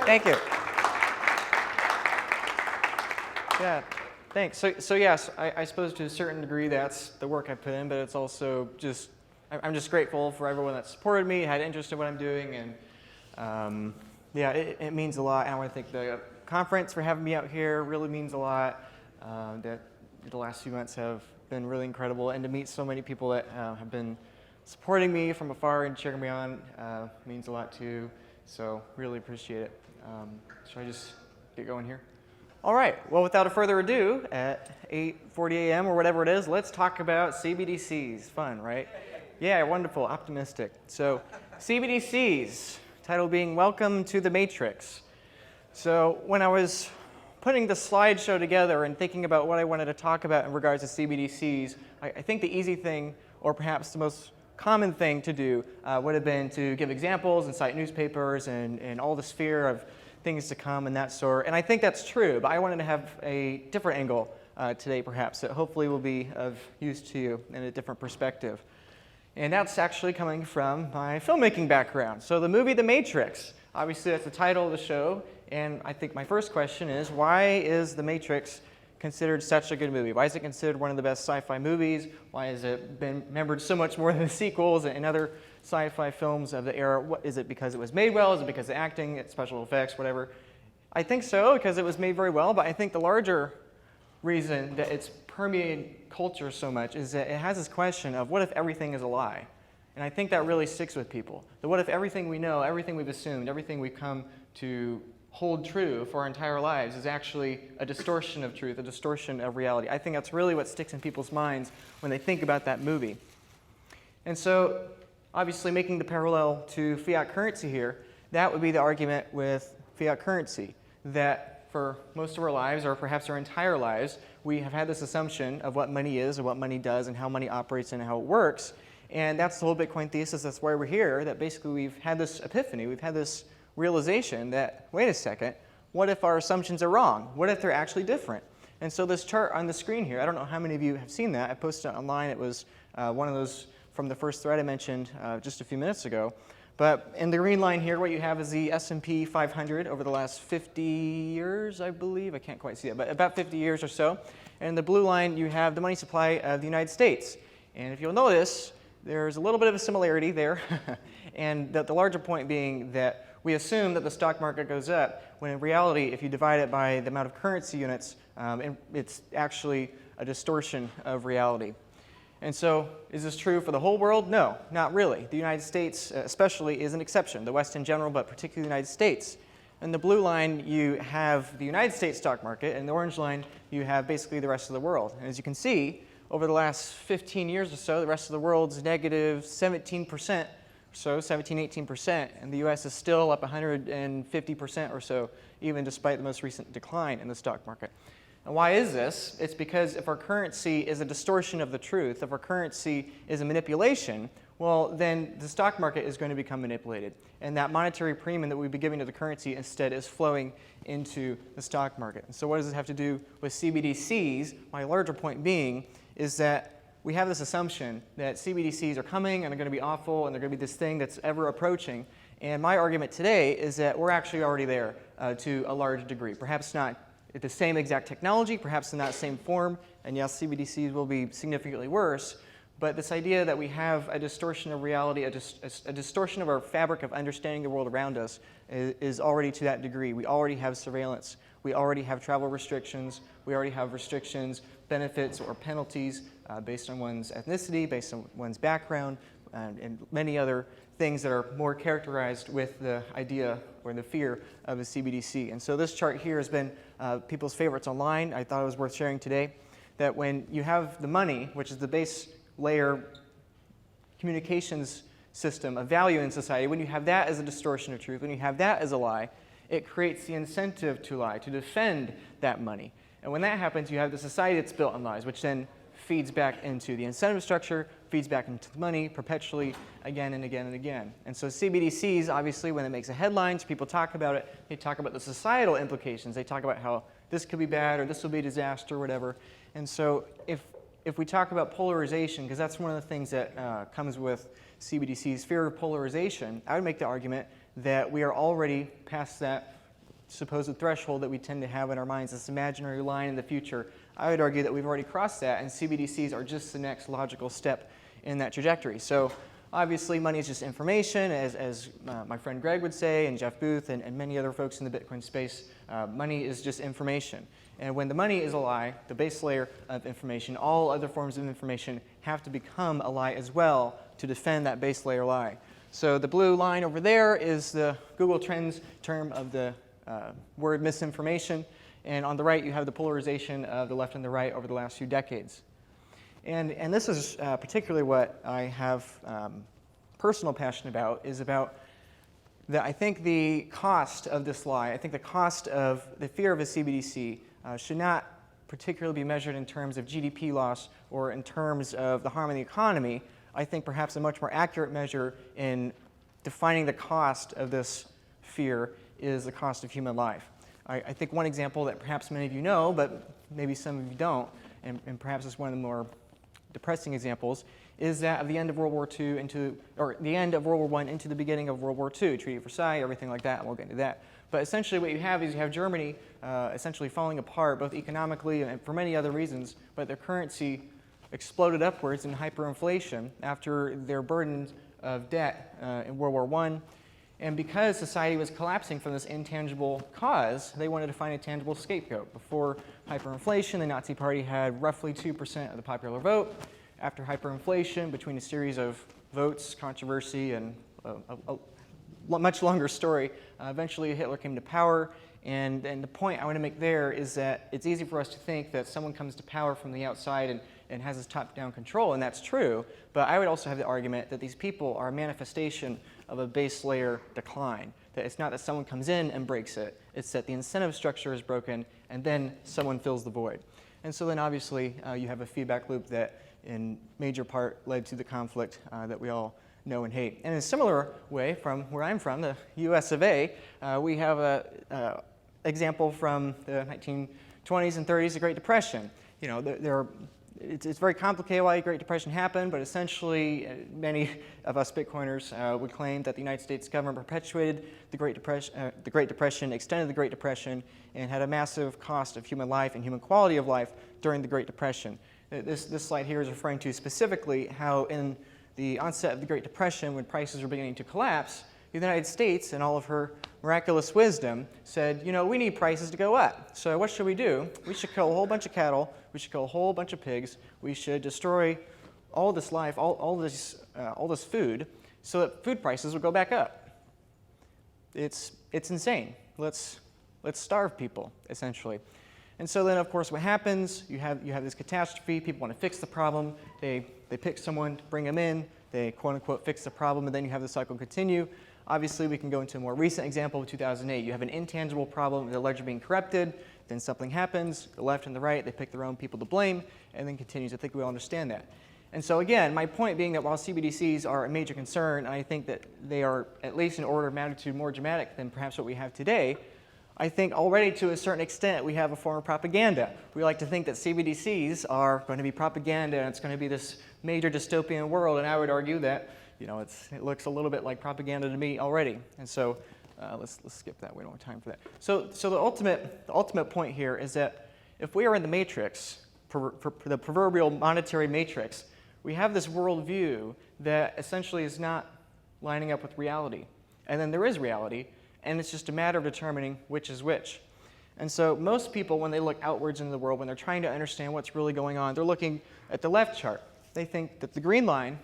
Thank you. Yeah, thanks. So yes, I suppose to a certain degree that's the work I put in, but it's also just, I'm just grateful for everyone that supported me, had interest in what I'm doing, and yeah, it means a lot. And I want to thank the conference for having me out here. Really means a lot. That the last few months have been really incredible, and to meet so many people that have been supporting me from afar and cheering me on means a lot too. So really appreciate it. Should I just get going here? All right. Well, without further ado, at 8:40 a.m. or whatever it is, let's talk about CBDCs. Fun, right? Yeah, wonderful, optimistic. So CBDCs, title being Welcome to the Matrix. So when I was putting the slideshow together and thinking about what I wanted to talk about in regards to CBDCs, I think the easy thing, or perhaps the most common thing to do, would have been to give examples and cite newspapers and all the sphere of things to come and that sort. And I think that's true, but I wanted to have a different angle today, perhaps, that hopefully will be of use to you in a different perspective. And that's actually coming from my filmmaking background. So the movie The Matrix, obviously that's the title of the show, and I think my first question is, why is The Matrix considered such a good movie? Why is it considered one of the best sci-fi movies? Why has it been remembered so much more than the sequels and other sci-fi films of the era? What, is it because it was made well? Is it because of acting, special effects, whatever? I think so, because it was made very well, but I think the larger reason that it's permeated culture so much is that it has this question of what if everything is a lie? And I think that really sticks with people. That what if everything we know, everything we've assumed, everything we've come to hold true for our entire lives is actually a distortion of truth, a distortion of reality. I think that's really what sticks in people's minds when they think about that movie. And so, obviously making the parallel to fiat currency here, that would be the argument with fiat currency, that for most of our lives, or perhaps our entire lives, we have had this assumption of what money is and what money does and how money operates and how it works. And that's the whole Bitcoin thesis. That's why we're here, that basically we've had this epiphany, we've had this realization that, wait a second, what if our assumptions are wrong? What if they're actually different? And so this chart on the screen here, I don't know how many of you have seen that. I posted it online. It was one of those from the first thread I mentioned just a few minutes ago. But in the green line here, what you have is the S&P 500 over the last 50 years, I believe. I can't quite see it, but about 50 years or so. And in the blue line, you have the money supply of the United States. And if you'll notice, there's a little bit of a similarity there. And the larger point being that we assume that the stock market goes up, when in reality, if you divide it by the amount of currency units, it's actually a distortion of reality. And so, is this true for the whole world? No, not really. The United States especially is an exception, the West in general, but particularly the United States. In the blue line, you have the United States stock market, and the orange line, you have basically the rest of the world. And as you can see, over the last 15 years or so, the rest of the world's negative 17%. So 17-18%, and the U.S. is still up 150% or so, even despite the most recent decline in the stock market. And why is this? It's because if our currency is a distortion of the truth, if our currency is a manipulation, well, then the stock market is going to become manipulated. And that monetary premium that we'd be giving to the currency instead is flowing into the stock market. And so what does it have to do with CBDCs? My larger point being is that we have this assumption that CBDCs are coming and they're going to be awful and they're going to be this thing that's ever approaching. And my argument today is that we're actually already there to a large degree. Perhaps not at the same exact technology, perhaps in that same form, and yes, CBDCs will be significantly worse, but this idea that we have a distortion of reality, a distortion of our fabric of understanding the world around us is already to that degree. We already have surveillance. We already have travel restrictions. We already have restrictions, benefits, or penalties based on one's ethnicity, based on one's background, and many other things that are more characterized with the idea or the fear of a CBDC. And so this chart here has been people's favorites online. I thought it was worth sharing today, that when you have the money, which is the base layer communications system of value in society, when you have that as a distortion of truth, when you have that as a lie, it creates the incentive to lie, to defend that money. And when that happens, you have the society that's built on lies, which then feeds back into the incentive structure, feeds back into the money perpetually again and again and again. And so CBDCs, obviously, when it makes the headlines, people talk about it, they talk about the societal implications. They talk about how this could be bad or this will be a disaster or whatever. And so if we talk about polarization, because that's one of the things that comes with CBDCs, fear of polarization, I would make the argument that we are already past that supposed threshold that we tend to have in our minds, this imaginary line in the future. I would argue that we've already crossed that, and CBDCs are just the next logical step in that trajectory. So obviously, money is just information, as my friend Greg would say, and Jeff Booth, and many other folks in the Bitcoin space. Money is just information. And when the money is a lie, the base layer of information, all other forms of information have to become a lie as well to defend that base layer lie. So the blue line over there is the Google Trends term of the word misinformation. And on the right, you have the polarization of the left and the right over the last few decades. And this is particularly what I have personal passion about, is about that I think the cost of this lie, I think the cost of the fear of a CBDC should not particularly be measured in terms of GDP loss or in terms of the harm in the economy. I think perhaps a much more accurate measure in defining the cost of this fear is the cost of human life. I think one example that perhaps many of you know, but maybe some of you don't, and perhaps it's one of the more depressing examples, is that of the end of World War II or the end of World War I into the beginning of World War II, Treaty of Versailles, everything like that, and we'll get into that. But essentially what you have is you have Germany essentially falling apart, both economically and for many other reasons, but their currency exploded upwards in hyperinflation after their burden of debt in World War I. And because society was collapsing from this intangible cause, they wanted to find a tangible scapegoat. Before hyperinflation, the Nazi Party had roughly 2% of the popular vote. After hyperinflation, between a series of votes, controversy, and a much longer story, eventually Hitler came to power. And the point I want to make there is that it's easy for us to think that someone comes to power from the outside and has this top-down control, and that's true. But I would also have the argument that these people are a manifestation of a base layer decline. That it's not that someone comes in and breaks it, it's that the incentive structure is broken, and then someone fills the void. And so then obviously you have a feedback loop that in major part led to the conflict that we all know and hate. And in a similar way, from where I'm from, the US of A, we have an example from the 1920s and 30s, the Great Depression. You know, it's very complicated why the Great Depression happened, but essentially many of us Bitcoiners would claim that the United States government perpetuated the Great Depression, extended the Great Depression, and had a massive cost of human life and human quality of life during the Great Depression. This slide here is referring to specifically how in the onset of the Great Depression, when prices were beginning to collapse, the United States, in all of her miraculous wisdom, said, you know, we need prices to go up. So what should we do? We should kill a whole bunch of cattle. We should kill a whole bunch of pigs. We should destroy all this life, all this food, so that food prices would go back up. It's insane. Let's starve people, essentially. And so then, of course, what happens? You have this catastrophe. People want to fix the problem. They pick someone to bring them in. They quote unquote fix the problem, and then you have the cycle continue. Obviously, we can go into a more recent example of 2008. You have an intangible problem, the ledger being corrupted, then something happens, the left and the right, they pick their own people to blame, and then continues. I think we all understand that. And so again, my point being that while CBDCs are a major concern, and I think that they are at least an order of magnitude more dramatic than perhaps what we have today, I think already to a certain extent we have a form of propaganda. We like to think that CBDCs are going to be propaganda and it's going to be this major dystopian world, and I would argue that it looks a little bit like propaganda to me already. And so let's skip that. We don't have time for that. So the ultimate point here is that if we are in the matrix, for the proverbial monetary matrix, we have this worldview that essentially is not lining up with reality. And then there is reality, and it's just a matter of determining which is which. And so most people, when they look outwards into the world, when they're trying to understand what's really going on, they're looking at the left chart. They think that the green line,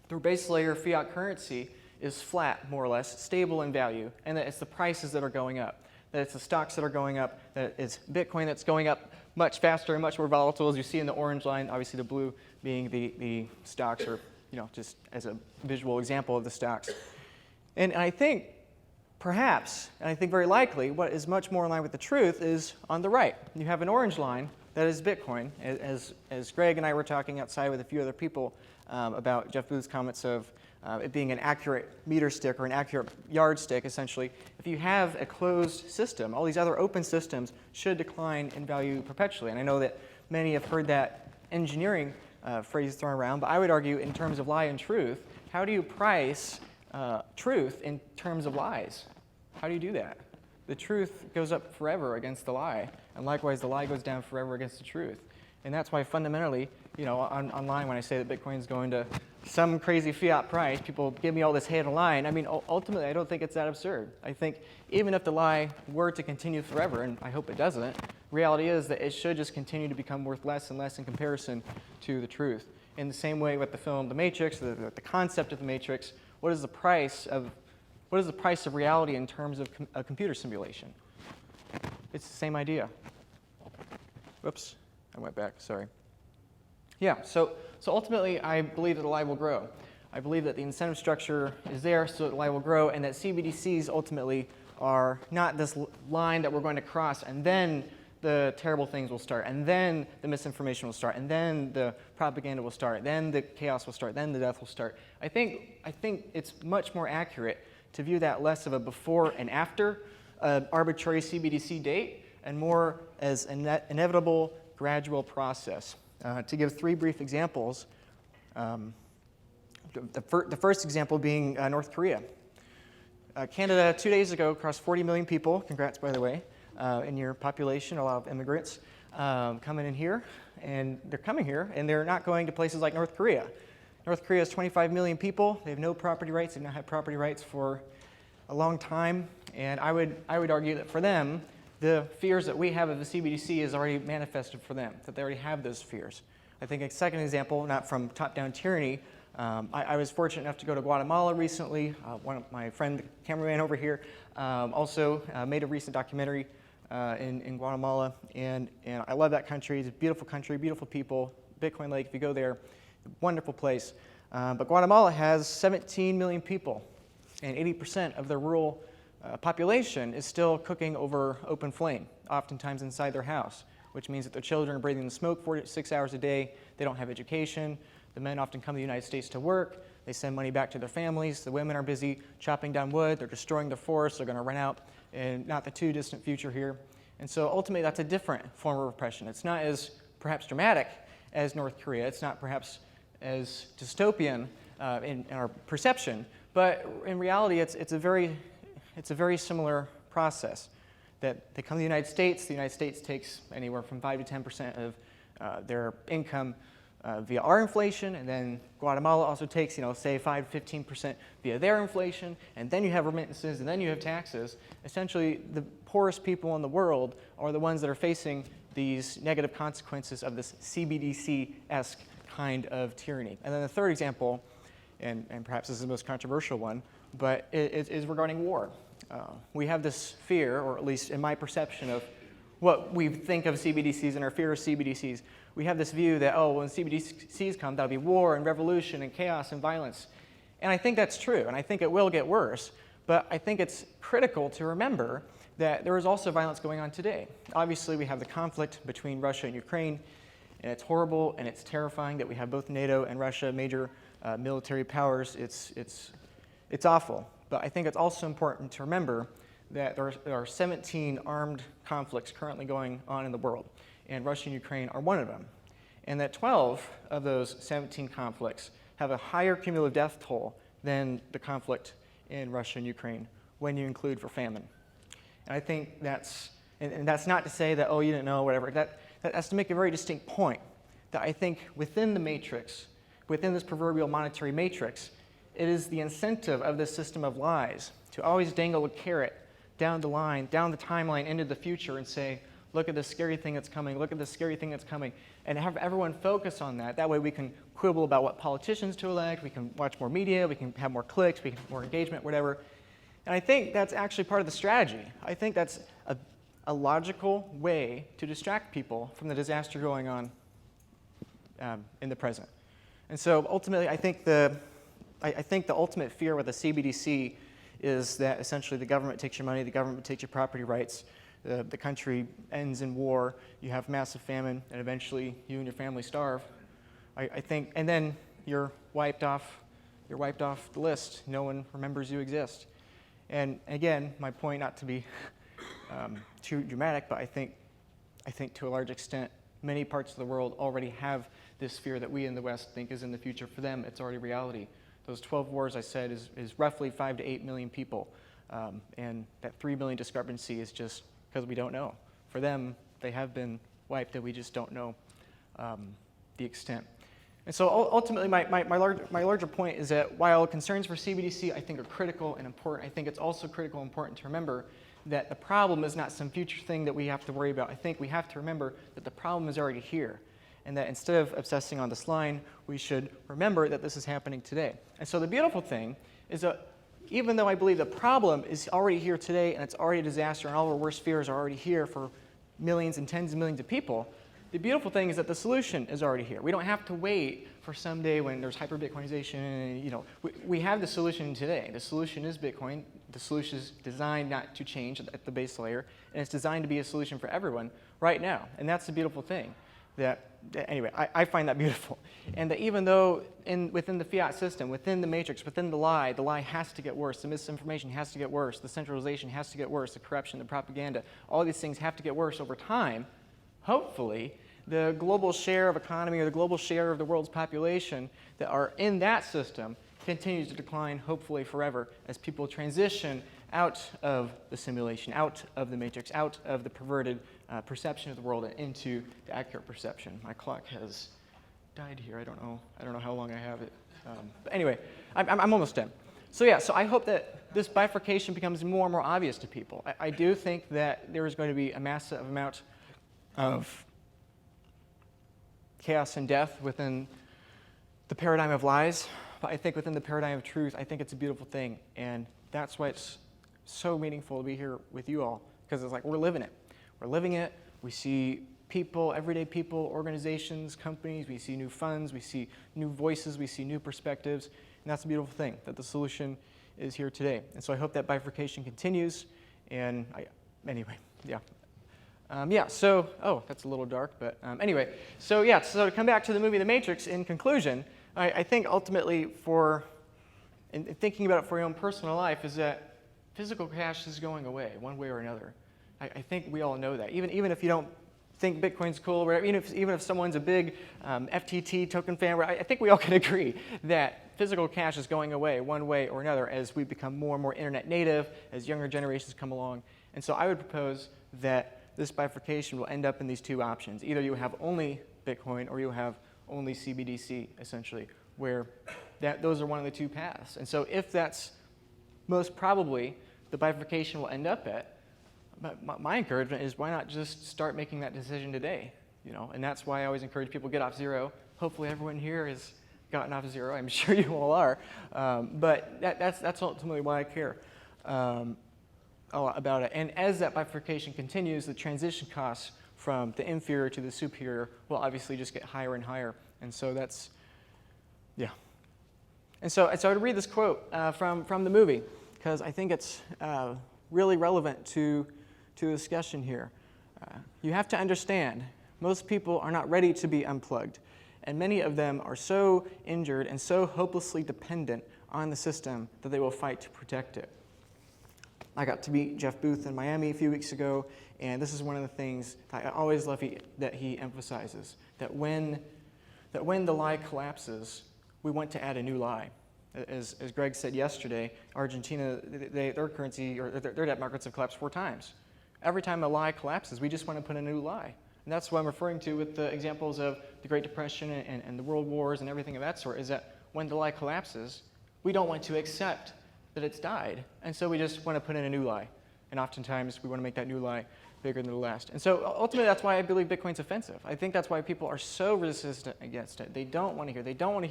through base layer fiat currency, is flat, more or less, stable in value, and that it's the prices that are going up, that it's the stocks that are going up, that it's Bitcoin that's going up much faster and much more volatile, as you see in the orange line, obviously the blue being the stocks, or just as a visual example of the stocks. And I think perhaps, and I think very likely, what is much more in line with the truth is on the right. You have an orange line that is Bitcoin, as Greg and I were talking outside with a few other people about Jeff Booth's comments of it being an accurate meter stick or an accurate yardstick, essentially. If you have a closed system, all these other open systems should decline in value perpetually. And I know that many have heard that engineering phrase thrown around, but I would argue in terms of lie and truth, how do you price truth in terms of lies? How do you do that? the truth goes up forever against the lie, and likewise the lie goes down forever against the truth. And that's why fundamentally, online when I say that Bitcoin is going to some crazy fiat price, people give me all this hate online. I mean, ultimately, I don't think it's that absurd. I think even if the lie were to continue forever, and I hope it doesn't, reality is that it should just continue to become worth less and less in comparison to the truth. In the same way with the film The Matrix, the concept of the Matrix, what is the price of reality in terms of a computer simulation? It's the same idea. Whoops, I went back, sorry. Yeah, so ultimately, I believe that the lie will grow. I believe that the incentive structure is there so that the lie will grow, and that CBDCs ultimately are not this line that we're going to cross, and then the terrible things will start, and then the misinformation will start, and then the propaganda will start, then the chaos will start, then the death will start. I think it's much more accurate to view that less of a before and after arbitrary CBDC date, and more as an inevitable, gradual process. To give 3 brief examples, the first example being North Korea. Canada 2 days ago crossed 40 million people, congrats by the way, in your population, a lot of immigrants coming in here, and they're coming here, and they're not going to places like North Korea. North Korea has 25 million people, they have no property rights, they've not had property rights for a long time, and I would argue that for them, the fears that we have of the CBDC is already manifested for them, that they already have those fears. I think a second example, not from top-down tyranny, I was fortunate enough to go to Guatemala recently. One of my friend, the cameraman over here, also made a recent documentary in Guatemala, and I love that country. It's a beautiful country, beautiful people. Bitcoin Lake, if you go there, wonderful place. But Guatemala has 17 million people, and 80% of their rural population is still cooking over open flame, oftentimes inside their house, which means that their children are breathing the smoke 4 to 6 hours a day. They don't have education. The men often come to the United States to work. They send money back to their families. The women are busy chopping down wood. They're destroying the forests. They're going to rent out in not the too distant future here. And so ultimately, that's a different form of repression. It's not as perhaps dramatic as North Korea. It's not perhaps as dystopian in our perception. But in reality, it's a very similar process. That they come to the United States takes anywhere from 5 to 10% of their income via our inflation, and then Guatemala also takes, say 5 to 15% via their inflation, and then you have remittances, and then you have taxes. Essentially, the poorest people in the world are the ones that are facing these negative consequences of this CBDC-esque kind of tyranny. And then the third example, and perhaps this is the most controversial one, but it is regarding war. We have this fear, or at least in my perception of what we think of CBDCs and our fear of CBDCs, we have this view that, when CBDCs come, that'll be war and revolution and chaos and violence. And I think that's true, and I think it will get worse, but I think it's critical to remember that there is also violence going on today. Obviously, we have the conflict between Russia and Ukraine, and it's horrible and it's terrifying that we have both NATO and Russia, major military powers. It's awful. But I think it's also important to remember that there are 17 armed conflicts currently going on in the world, and Russia and Ukraine are one of them. And that 12 of those 17 conflicts have a higher cumulative death toll than the conflict in Russia and Ukraine when you include for famine. And I think that's not to say that, you didn't know, whatever. That's to make a very distinct point, that I think within the matrix, within this proverbial monetary matrix, it is the incentive of this system of lies to always dangle a carrot down the line, down the timeline into the future and say, look at this scary thing that's coming, look at this scary thing that's coming, and have everyone focus on that. That way we can quibble about what politicians to elect, we can watch more media, we can have more clicks, we can have more engagement, whatever. And I think that's actually part of the strategy. I think that's a logical way to distract people from the disaster going on in the present. And so ultimately, I think the ultimate fear with a CBDC is that essentially the government takes your money, the government takes your property rights, the country ends in war, you have massive famine, and eventually you and your family starve. I think, and then you're wiped off the list. No one remembers you exist. And again, my point, not to be too dramatic, but I think to a large extent, many parts of the world already have this fear that we in the West think is in the future. For them, it's already reality. Those 12 wars, I said, is roughly 5 to 8 million people And that 3 million discrepancy is just because we don't know. For them, they have been wiped, and we just don't know the extent. And so ultimately, my larger point is that while concerns for CBDC I think are critical and important, I think it's also critical and important to remember that the problem is not some future thing that we have to worry about. I think we have to remember that the problem is already here, and that instead of obsessing on this line, we should remember that this is happening today. And so the beautiful thing is that even though I believe the problem is already here today and it's already a disaster and all of our worst fears are already here for millions and tens of millions of people, the beautiful thing is that the solution is already here. We don't have to wait for someday when there's hyper-Bitcoinization. You know, we have the solution today. The solution is Bitcoin. The solution is designed not to change at the base layer, and it's designed to be a solution for everyone right now. And that's the beautiful thing. Anyway, I find that beautiful. And that even though within the fiat system, within the matrix, within the lie has to get worse, the misinformation has to get worse, the centralization has to get worse, the corruption, the propaganda, all these things have to get worse over time. Hopefully, the global share of economy or the global share of the world's population that are in that system continues to decline, hopefully forever, as people transition out of the simulation, out of the matrix, out of the perverted perception of the world and into the accurate perception. My clock has died here. I don't know how long I have it. But anyway, I'm almost done. So yeah, so I hope that this bifurcation becomes more and more obvious to people. I do think that there is going to be a massive amount of chaos and death within the paradigm of lies, but I think within the paradigm of truth, I think it's a beautiful thing, and that's why it's so meaningful to be here with you all, because it's like we're living it. We're living it. We see people, everyday people, organizations, companies. We see new funds. We see new voices. We see new perspectives, and that's a beautiful thing, that the solution is here today. And so I hope that bifurcation continues, and anyway, yeah. That's a little dark, but anyway. So to come back to the movie The Matrix, in conclusion, I think ultimately in thinking about it for your own personal life, is that physical cash is going away one way or another. I think we all know that. Even if you don't think Bitcoin's cool, or even if someone's a big FTT token fan, I think we all can agree that physical cash is going away one way or another as we become more and more internet native, as younger generations come along. And so I would propose that this bifurcation will end up in these two options. Either you have only Bitcoin or you have only CBDC, essentially, where those are one of the two paths. And so if that's most probably the bifurcation will end up at, my encouragement is why not just start making that decision today? You know, and that's why I always encourage people to get off zero. Hopefully everyone here has gotten off zero. I'm sure you all are. But that's ultimately why I care about it. And as that bifurcation continues, the transition costs from the inferior to the superior will obviously just get higher and higher. And so that's, yeah. And so I would read this quote from the movie, because I think it's really relevant to the discussion here. You have to understand, most people are not ready to be unplugged, and many of them are so injured and so hopelessly dependent on the system that they will fight to protect it. I got to meet Jeff Booth in Miami a few weeks ago, and this is one of the things that I always love that he emphasizes, that when the lie collapses, we want to add a new lie. As Greg said yesterday, Argentina, their currency or their debt markets have collapsed 4 times. Every time a lie collapses, we just want to put a new lie. And that's what I'm referring to with the examples of the Great Depression and the World Wars and everything of that sort, is that when the lie collapses, we don't want to accept that it's died. And so we just want to put in a new lie. And oftentimes we want to make that new lie bigger than the last. And so ultimately that's why I believe Bitcoin's offensive. I think that's why people are so resistant against it. They don't want to hear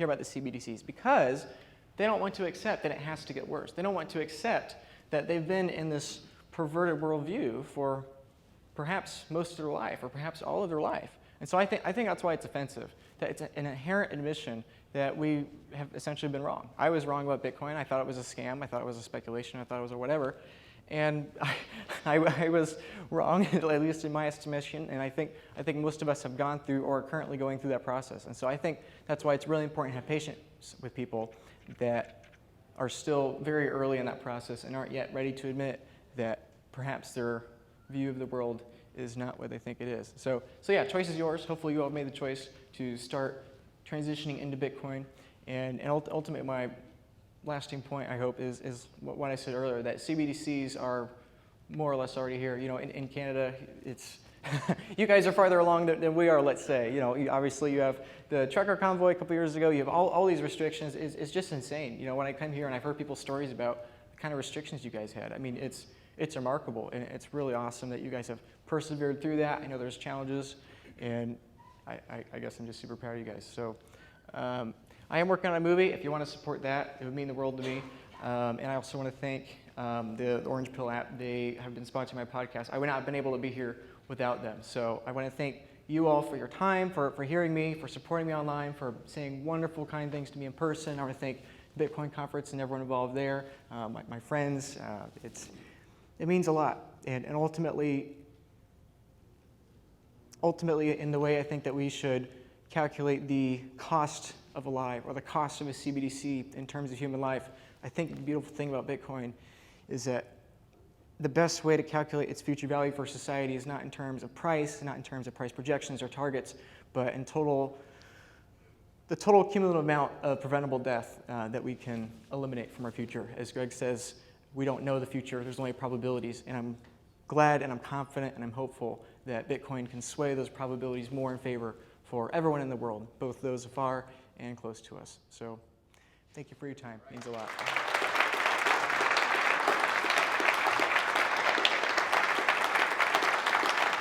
about the CBDCs, because they don't want to accept that it has to get worse. They don't want to accept that they've been in this perverted worldview for perhaps most of their life, or perhaps all of their life. And so I think that's why it's offensive, that it's an inherent admission that we have essentially been wrong. I was wrong about Bitcoin. I thought it was a scam. I thought it was a speculation. I thought it was a whatever. And I was wrong, at least in my estimation. And I think most of us have gone through or are currently going through that process. And so I think that's why it's really important to have patience with people that are still very early in that process and aren't yet ready to admit that perhaps their view of the world is not what they think it is. So yeah, choice is yours. Hopefully you all have made the choice to start transitioning into Bitcoin. And ultimately lasting point, I hope, is what I said earlier, that CBDCs are more or less already here. You know, in Canada, it's you guys are farther along than we are, let's say. You know, obviously you have the trucker convoy a couple years ago. You have all these restrictions. It's just insane. You know, when I come here and I've heard people's stories about the kind of restrictions you guys had, I mean, it's remarkable, and it's really awesome that you guys have persevered through that. I know there's challenges, and I guess I'm just super proud of you guys. So I am working on a movie. If you want to support that, it would mean the world to me. And I also want to thank the Orange Pill app. They have been sponsoring my podcast. I would not have been able to be here without them. So I want to thank you all for your time, for hearing me, for supporting me online, for saying wonderful, kind things to me in person. I want to thank the Bitcoin Conference and everyone involved there, my friends. It means a lot. And ultimately, in the way I think that we should calculate the cost of a life or the cost of a CBDC in terms of human life, I think the beautiful thing about Bitcoin is that the best way to calculate its future value for society is not in terms of price, not in terms of price projections or targets, but in the total cumulative amount of preventable death that we can eliminate from our future. As Greg says, we don't know the future, there's only probabilities, and I'm glad and I'm confident and I'm hopeful that Bitcoin can sway those probabilities more in favor for everyone in the world, both those far and close to us. So thank you for your time, it means a lot.